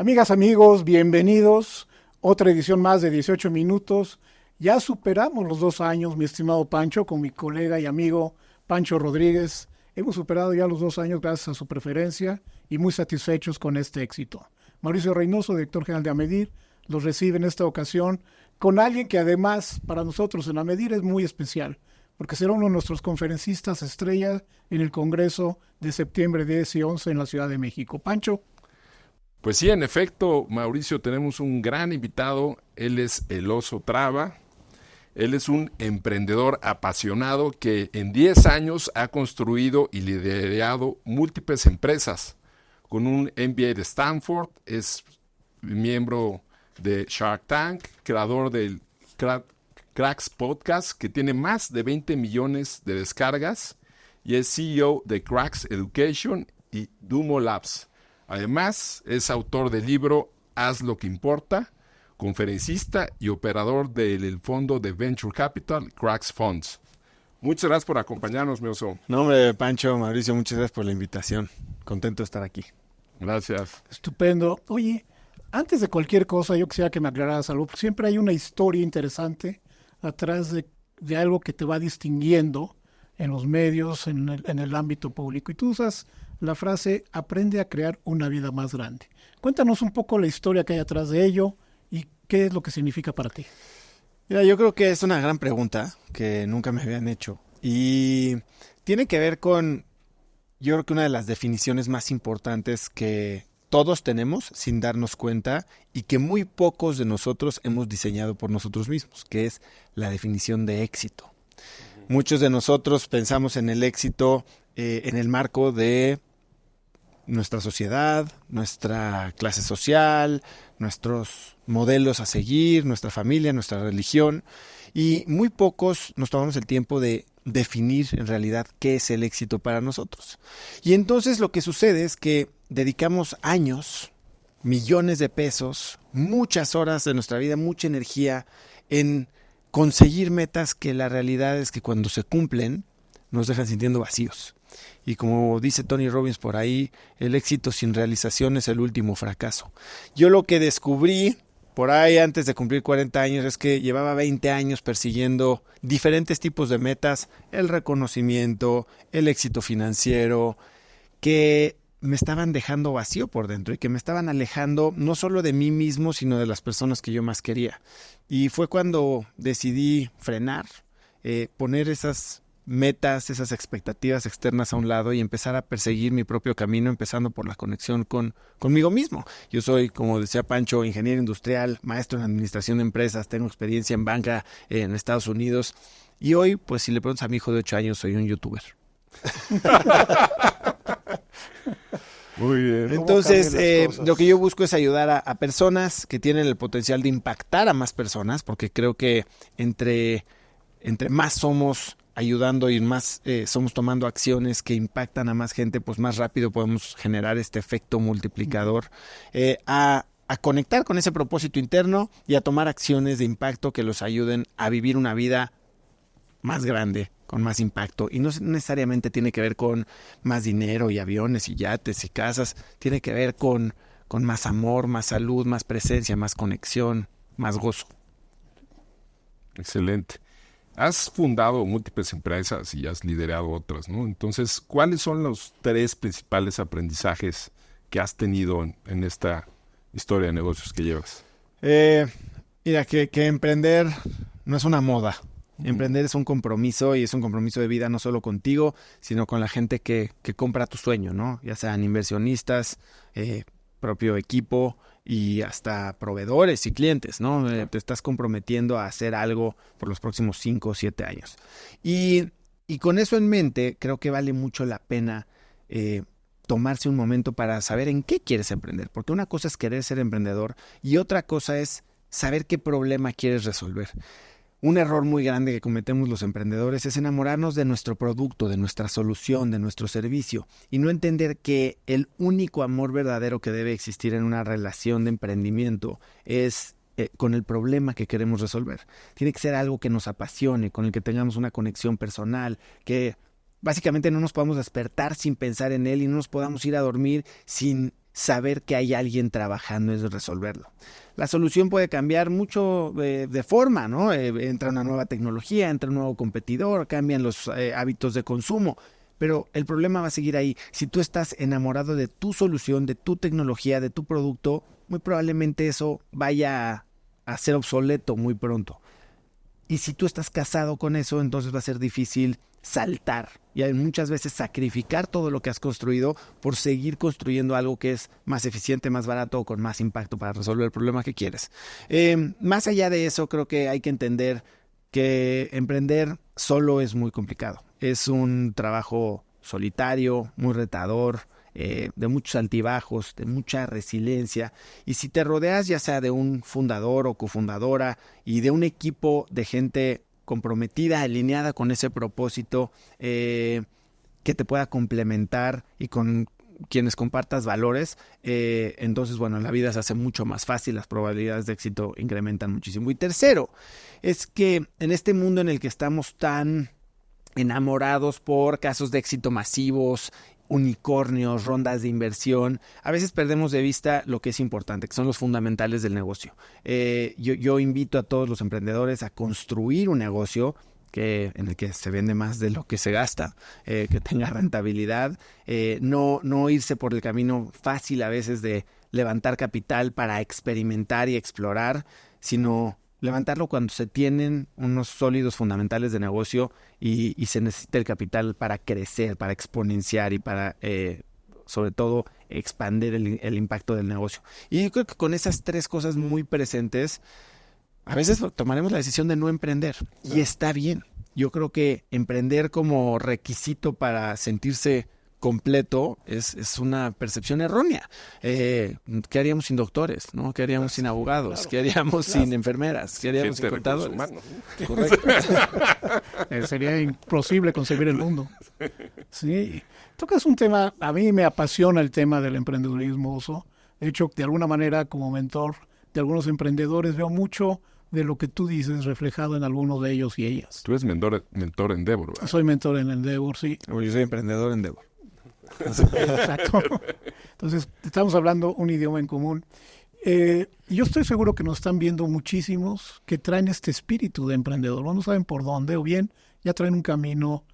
Amigas, amigos, bienvenidos. Otra edición más de 18 minutos. Ya superamos los 2 años, mi estimado Pancho, con mi colega y amigo Pancho Rodríguez. Hemos superado ya los 2 años gracias a su preferencia y muy satisfechos con este éxito. Mauricio Reynoso, director general de AMEDIR, los recibe en esta ocasión con alguien que además para nosotros en AMEDIR es muy especial, porque será uno de nuestros conferencistas estrella en el Congreso de septiembre 10 y 11 en la Ciudad de México. Pancho. Pues sí, en efecto, Mauricio, tenemos un gran invitado. Él es el Oso Traba. Él es un emprendedor apasionado que en 10 años ha construido y liderado múltiples empresas. Con un MBA de Stanford, es miembro de Shark Tank, creador del Cracks Podcast, que tiene más de 20 millones de descargas, y es CEO de Cracks Education y Dumo Labs. Además, es autor del libro Haz lo que importa, conferencista y operador del fondo de Venture Capital Cracks Funds. Muchas gracias por acompañarnos, mi oso. No, hombre, Pancho, Mauricio, muchas gracias por la invitación. Contento de estar aquí. Gracias. Estupendo. Oye, antes de cualquier cosa, yo quisiera que me aclararas algo. Siempre hay una historia interesante atrás de algo que te va distinguiendo en los medios, en el ámbito público. Y tú usas la frase, aprende a crear una vida más grande. Cuéntanos un poco la historia que hay atrás de ello y qué es lo que significa para ti. Mira, yo creo que es una gran pregunta que nunca me habían hecho. Y tiene que ver con, yo creo que una de las definiciones más importantes que todos tenemos sin darnos cuenta y que muy pocos de nosotros hemos diseñado por nosotros mismos, que es la definición de éxito. Muchos de nosotros pensamos en el éxito en el marco de nuestra sociedad, nuestra clase social, nuestros modelos a seguir, nuestra familia, nuestra religión, y muy pocos nos tomamos el tiempo de definir en realidad qué es el éxito para nosotros. Y entonces lo que sucede es que dedicamos años, millones de pesos, muchas horas de nuestra vida, mucha energía en conseguir metas que la realidad es que cuando se cumplen nos dejan sintiendo vacíos. Y como dice Tony Robbins por ahí, el éxito sin realización es el último fracaso. Yo lo que descubrí por ahí antes de cumplir 40 años es que llevaba 20 años persiguiendo diferentes tipos de metas, el reconocimiento, el éxito financiero, que me estaban dejando vacío por dentro y que me estaban alejando no solo de mí mismo, sino de las personas que yo más quería. Y fue cuando decidí frenar, poner esas metas, esas expectativas externas a un lado y empezar a perseguir mi propio camino, empezando por la conexión conmigo mismo. Yo soy, como decía Pancho, ingeniero industrial, maestro en administración de empresas, tengo experiencia en banca en Estados Unidos y hoy, pues si le preguntas a mi hijo de 8 años, soy un youtuber. Muy bien. Entonces, lo que yo busco es ayudar a personas que tienen el potencial de impactar a más personas, porque creo que entre más somos ayudando y más somos tomando acciones que impactan a más gente, pues más rápido podemos generar este efecto multiplicador, a conectar con ese propósito interno y a tomar acciones de impacto que los ayuden a vivir una vida más grande, con más impacto. Y no necesariamente tiene que ver con más dinero y aviones y yates y casas, tiene que ver con más amor, más salud, más presencia, más conexión, más gozo. Excelente. Has fundado múltiples empresas y has liderado otras, ¿no? Entonces, ¿cuáles son los 3 principales aprendizajes que has tenido en esta historia de negocios que llevas? Mira, que emprender no es una moda. Emprender es un compromiso y es un compromiso de vida no solo contigo, sino con la gente que compra tu sueño, ¿no? Ya sean inversionistas, propio equipo y hasta proveedores y clientes, ¿no? Te estás comprometiendo a hacer algo por los próximos 5 o 7 años. Y con eso en mente, creo que vale mucho la pena tomarse un momento para saber en qué quieres emprender. Porque una cosa es querer ser emprendedor y otra cosa es saber qué problema quieres resolver. Un error muy grande que cometemos los emprendedores es enamorarnos de nuestro producto, de nuestra solución, de nuestro servicio y no entender que el único amor verdadero que debe existir en una relación de emprendimiento es con el problema que queremos resolver. Tiene que ser algo que nos apasione, con el que tengamos una conexión personal, que básicamente no nos podamos despertar sin pensar en él y no nos podamos ir a dormir sin saber que hay alguien trabajando en resolverlo. La solución puede cambiar mucho de forma, ¿no? Entra una nueva tecnología, entra un nuevo competidor, cambian los hábitos de consumo, pero el problema va a seguir ahí. Si tú estás enamorado de tu solución, de tu tecnología, de tu producto, muy probablemente eso vaya a ser obsoleto muy pronto. Y si tú estás casado con eso, entonces va a ser difícil saltar y muchas veces sacrificar todo lo que has construido por seguir construyendo algo que es más eficiente, más barato o con más impacto para resolver el problema que quieres. Más allá de eso, creo que hay que entender que emprender solo es muy complicado. Es un trabajo solitario, muy retador, de muchos altibajos, de mucha resiliencia. Y si te rodeas ya sea de un fundador o cofundadora y de un equipo de gente comprometida, alineada con ese propósito, que te pueda complementar y con quienes compartas valores, entonces, bueno, la vida se hace mucho más fácil, las probabilidades de éxito incrementan muchísimo. Y tercero, es que en este mundo en el que estamos tan enamorados por casos de éxito masivos, unicornios, rondas de inversión, a veces perdemos de vista lo que es importante, que son los fundamentales del negocio. Yo invito a todos los emprendedores a construir un negocio en el que se vende más de lo que se gasta, que tenga rentabilidad, no irse por el camino fácil a veces de levantar capital para experimentar y explorar, sino levantarlo cuando se tienen unos sólidos fundamentales de negocio y se necesita el capital para crecer, para exponenciar y para, sobre todo, expandir el impacto del negocio. Y yo creo que con esas tres cosas muy presentes, a veces tomaremos la decisión de no emprender y está bien. Yo creo que emprender como requisito para sentirse completo es una percepción errónea. ¿Qué haríamos sin doctores? ¿No? ¿Qué haríamos sin abogados? Claro, ¿Qué haríamos sin enfermeras? ¿Qué haríamos sin contadores? Humanos. Correcto. Sería imposible concebir el mundo. Sí. Tocas un tema, a mí me apasiona el tema del emprendedurismo, Oso. De hecho, de alguna manera, como mentor de algunos emprendedores, veo mucho de lo que tú dices reflejado en algunos de ellos y ellas. Tú eres mentor en Endeavor, ¿verdad? Soy mentor en Endeavor, sí. Yo soy emprendedor en Endeavor. Exacto. Entonces, estamos hablando un idioma en común. Yo estoy seguro que nos están viendo muchísimos que traen este espíritu de emprendedor. No saben por dónde, o bien ya traen un camino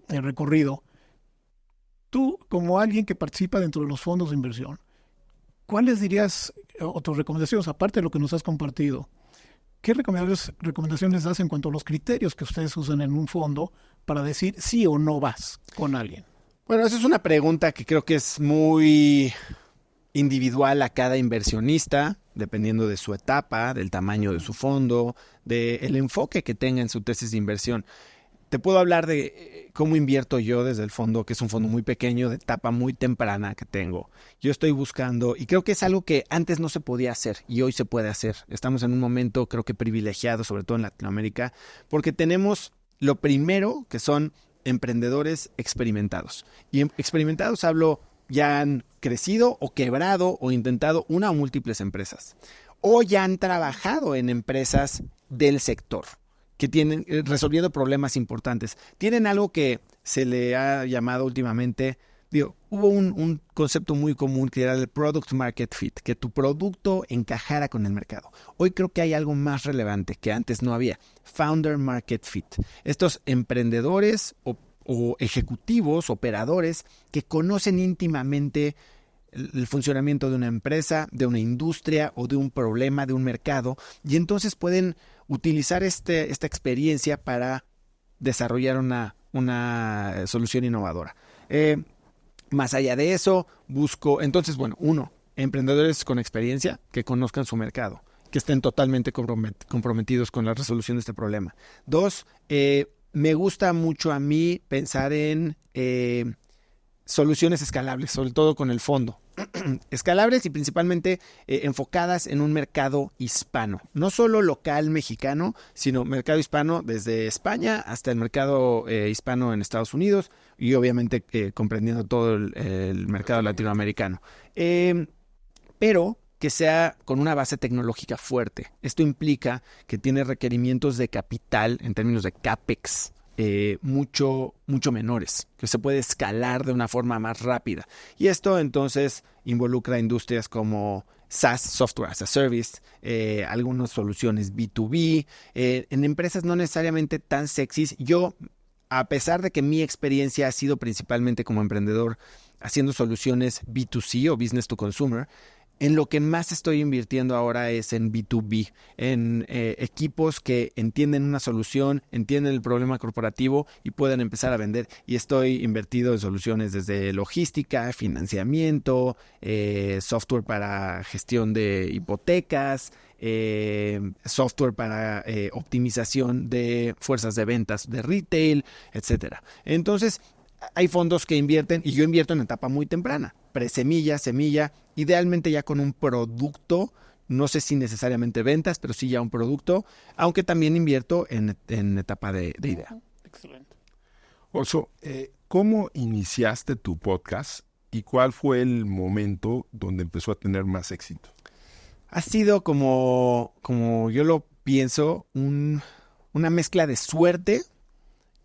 recorrido. Tú, como alguien que participa dentro de los fondos de inversión, ¿cuáles dirías o tus recomendaciones, aparte de lo que nos has compartido? ¿Qué recomendaciones das en cuanto a los criterios que ustedes usan en un fondo para decir sí o no vas con alguien? Bueno, esa es una pregunta que creo que es muy individual a cada inversionista, dependiendo de su etapa, del tamaño de su fondo, del enfoque que tenga en su tesis de inversión. Te puedo hablar de cómo invierto yo desde el fondo, que es un fondo muy pequeño, de etapa muy temprana que tengo. Yo estoy buscando, y creo que es algo que antes no se podía hacer y hoy se puede hacer. Estamos en un momento, creo que privilegiado, sobre todo en Latinoamérica, porque tenemos lo primero, que son emprendedores experimentados. Y experimentados hablo, ya han crecido o quebrado o intentado una o múltiples empresas. O ya han trabajado en empresas del sector que tienen resolviendo problemas importantes. Tienen algo que se le ha llamado últimamente, hubo un concepto muy común que era el product market fit, que tu producto encajara con el mercado. Hoy creo que hay algo más relevante que antes no había, founder market fit. Estos emprendedores o ejecutivos, operadores que conocen íntimamente el funcionamiento de una empresa, de una industria o de un problema, de un mercado, y entonces pueden utilizar esta experiencia para desarrollar una solución innovadora. Más allá de eso, busco, entonces, bueno, emprendedores con experiencia que conozcan su mercado, que estén totalmente comprometidos con la resolución de este problema. 2, me gusta mucho a mí pensar en soluciones escalables, sobre todo con el fondo. Escalables y principalmente enfocadas en un mercado hispano, no solo local mexicano, sino mercado hispano desde España hasta el mercado hispano en Estados Unidos y obviamente comprendiendo todo el mercado latinoamericano. Pero que sea con una base tecnológica fuerte. Esto implica que tiene requerimientos de capital en términos de CAPEX mucho menores, que se puede escalar de una forma más rápida. Y esto entonces involucra industrias como SaaS, Software as a Service, algunas soluciones B2B, en empresas no necesariamente tan sexys. Yo, a pesar de que mi experiencia ha sido principalmente como emprendedor haciendo soluciones B2C o Business to Consumer, en lo que más estoy invirtiendo ahora es en B2B, en equipos que entienden una solución, entienden el problema corporativo y pueden empezar a vender. Y estoy invertido en soluciones desde logística, financiamiento, software para gestión de hipotecas, software para optimización de fuerzas de ventas de retail, etcétera. Entonces, hay fondos que invierten y yo invierto en etapa muy temprana, presemilla, semilla, idealmente ya con un producto, no sé si necesariamente ventas, pero sí ya un producto, aunque también invierto en etapa de idea. Excelente. Oso, ¿cómo iniciaste tu podcast y cuál fue el momento donde empezó a tener más éxito? Ha sido como yo lo pienso, una mezcla de suerte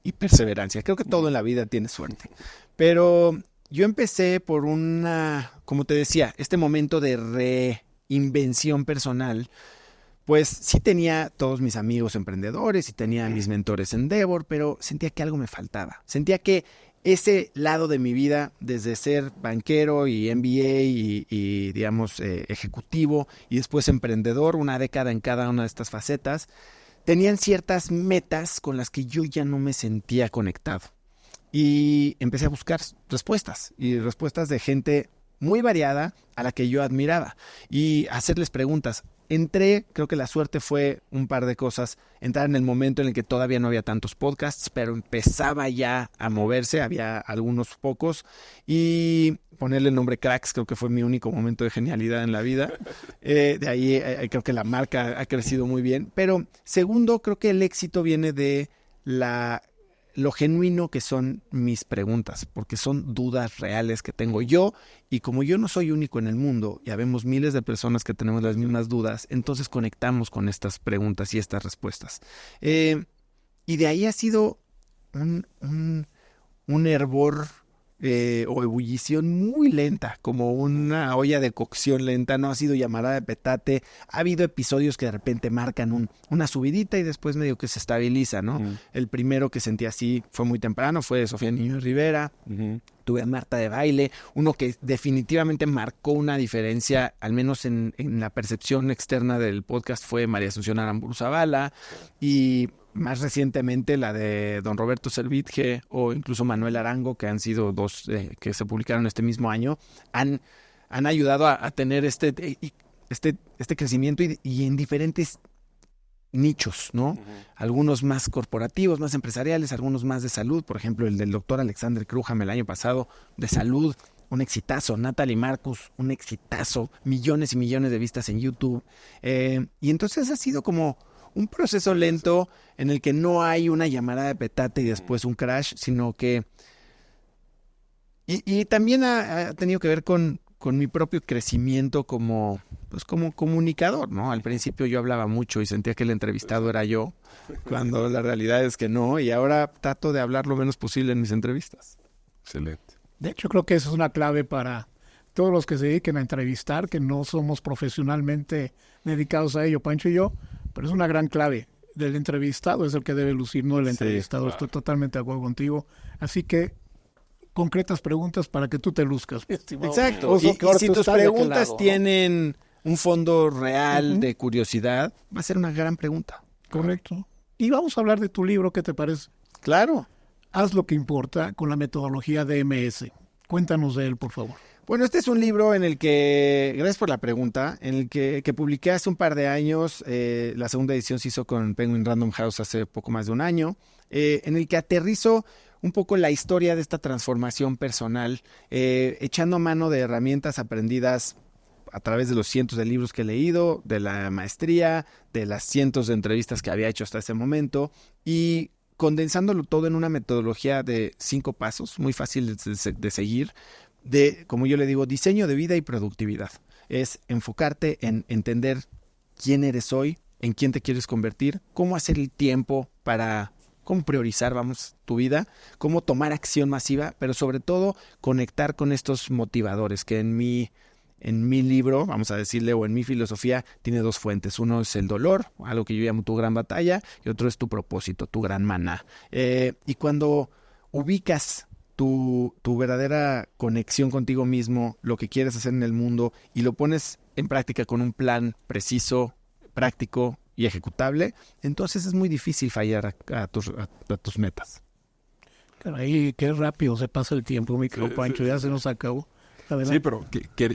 y perseverancia. Creo que todo en la vida tiene suerte. Pero yo empecé por como te decía, este momento de reinvención personal. Pues sí tenía todos mis amigos emprendedores y tenía mis mentores en Endeavor, pero sentía que algo me faltaba. Sentía que ese lado de mi vida, desde ser banquero y MBA y digamos, ejecutivo y después emprendedor, una década en cada una de estas facetas, tenían ciertas metas con las que yo ya no me sentía conectado. Y empecé a buscar respuestas de gente muy variada a la que yo admiraba y hacerles preguntas. Creo que la suerte fue un par de cosas. Entrar en el momento en el que todavía no había tantos podcasts, pero empezaba ya a moverse, había algunos pocos. Y ponerle el nombre Cracks creo que fue mi único momento de genialidad en la vida. De ahí creo que la marca ha crecido muy bien. Pero segundo, creo que el éxito viene de lo genuino que son mis preguntas, porque son dudas reales que tengo yo, y como yo no soy único en el mundo, y habemos miles de personas que tenemos las mismas dudas, entonces conectamos con estas preguntas y estas respuestas. Y de ahí ha sido un hervor o ebullición muy lenta, como una olla de cocción lenta. No ha sido llamarada de petate. Ha habido episodios que de repente marcan una subidita y después medio que se estabiliza, ¿no? El primero que sentí así fue muy temprano, fue Sofía Niño de Rivera. Tuve a Marta de Baile, uno que definitivamente marcó una diferencia, al menos en la percepción externa del podcast, fue María Asunción Aramburu Zavala, y más recientemente la de Don Roberto Servitje o incluso Manuel Arango, que han sido dos que se publicaron este mismo año, han ayudado a tener este crecimiento y en diferentes nichos, ¿no? Algunos más corporativos, más empresariales, algunos más de salud. Por ejemplo, el del doctor Alexander Krugman el año pasado, de salud, un exitazo. Natalie Marcus, un exitazo. Millones y millones de vistas en YouTube. Y entonces ha sido como un proceso lento en el que no hay una llamada de petate y después un crash, sino que... Y también ha tenido que ver con mi propio crecimiento como comunicador, ¿no? Al principio yo hablaba mucho y sentía que el entrevistado era yo, cuando la realidad es que no, y ahora trato de hablar lo menos posible en mis entrevistas. Excelente. De hecho, creo que eso es una clave para todos los que se dediquen a entrevistar, que no somos profesionalmente dedicados a ello, Pancho y yo, pero es una gran clave. Del entrevistado es el que debe lucir, no el entrevistado. Claro. Estoy totalmente de acuerdo contigo. Así que concretas preguntas para que tú te luzcas. Exacto. Y si tus preguntas tienen un fondo real de curiosidad, va a ser una gran pregunta. Correcto. Y vamos a hablar de tu libro, ¿qué te parece? Claro. Haz lo que importa con la metodología DMS. Cuéntanos de él, por favor. Bueno, este es un libro en el que, gracias por la pregunta, en el que publiqué hace un par de años. La segunda edición se hizo con Penguin Random House hace poco más de un año, en el que aterrizo un poco la historia de esta transformación personal, echando mano de herramientas aprendidas a través de los cientos de libros que he leído, de la maestría, de las cientos de entrevistas que había hecho hasta ese momento, y condensándolo todo en una metodología de 5 pasos, muy fácil de seguir, de, como yo le digo, diseño de vida y productividad. Es enfocarte en entender quién eres hoy, en quién te quieres convertir, cómo hacer el tiempo para cómo priorizar, tu vida, cómo tomar acción masiva, pero sobre todo conectar con estos motivadores que en mi libro, vamos a decirle, o en mi filosofía, tiene dos fuentes. Uno es el dolor, algo que yo llamo tu gran batalla, y otro es tu propósito, tu gran maná. Y cuando ubicas tu verdadera conexión contigo mismo, lo que quieres hacer en el mundo, y lo pones en práctica con un plan preciso, práctico y ejecutable, entonces es muy difícil fallar a tus metas. Caray, qué rápido se pasa el tiempo, mi querido Pancho, ya se nos acabó. Sí, pero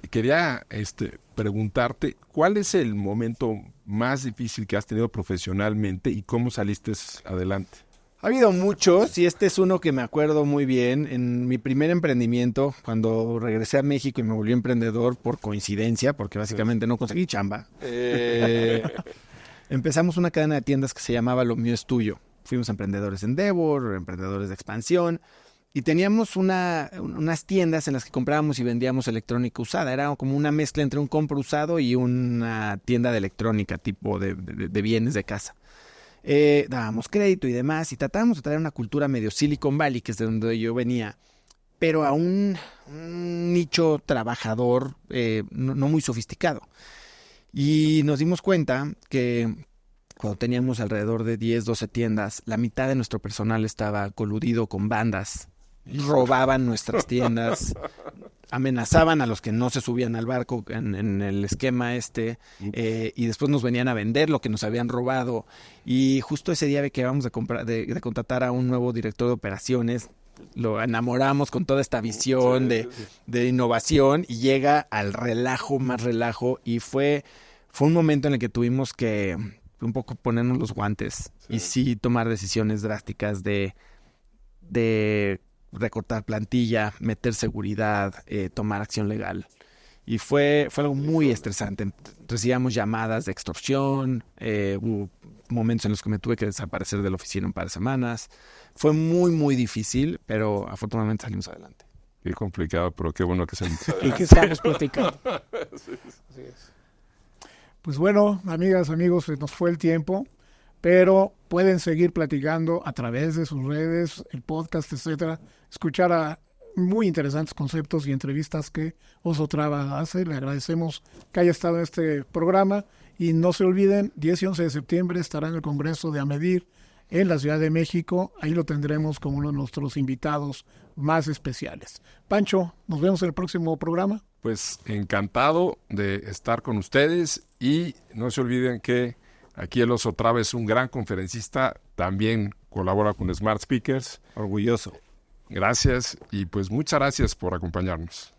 quería preguntarte, ¿cuál es el momento más difícil que has tenido profesionalmente y cómo saliste adelante? Ha habido muchos y este es uno que me acuerdo muy bien. En mi primer emprendimiento, cuando regresé a México y me volví emprendedor por coincidencia, porque básicamente no conseguí chamba, empezamos una cadena de tiendas que se llamaba Lo Mío es Tuyo. Fuimos emprendedores en Endeavor, emprendedores de expansión. Y teníamos unas tiendas en las que comprábamos y vendíamos electrónica usada. Era como una mezcla entre un compro usado y una tienda de electrónica, tipo de bienes de casa. Dábamos crédito y demás, y tratábamos de traer una cultura medio Silicon Valley, que es de donde yo venía, pero a un nicho trabajador no muy sofisticado. Y nos dimos cuenta que cuando teníamos alrededor de 10, 12 tiendas, la mitad de nuestro personal estaba coludido con bandas. Robaban nuestras tiendas, amenazaban a los que no se subían al barco en el esquema y después nos venían a vender lo que nos habían robado. Y justo ese día que íbamos de contratar a un nuevo director de operaciones, lo enamoramos con toda esta visión de innovación, y llega al relajo, más relajo, y fue un momento en el que tuvimos que un poco ponernos los guantes y sí tomar decisiones drásticas de recortar plantilla, meter seguridad, tomar acción legal. Y fue algo muy estresante. Recibíamos llamadas de extorsión, hubo momentos en los que me tuve que desaparecer de la oficina un par de semanas. Fue muy, muy difícil, pero afortunadamente salimos adelante. Qué complicado, pero qué bueno que salimos adelante. Y que estamos platicando. Así es. Pues bueno, amigas, amigos, se nos fue el tiempo, pero pueden seguir platicando a través de sus redes, el podcast, etcétera, escuchar a muy interesantes conceptos y entrevistas que Oso Traba hace. Le agradecemos que haya estado en este programa y no se olviden, 10 y 11 de septiembre estará en el Congreso de AMEDIR en la Ciudad de México. Ahí lo tendremos como uno de nuestros invitados más especiales. Pancho, nos vemos en el próximo programa. Pues encantado de estar con ustedes y no se olviden que aquí el Oso Traba es un gran conferencista, también colabora con Smart Speakers. Orgulloso. Gracias y pues muchas gracias por acompañarnos.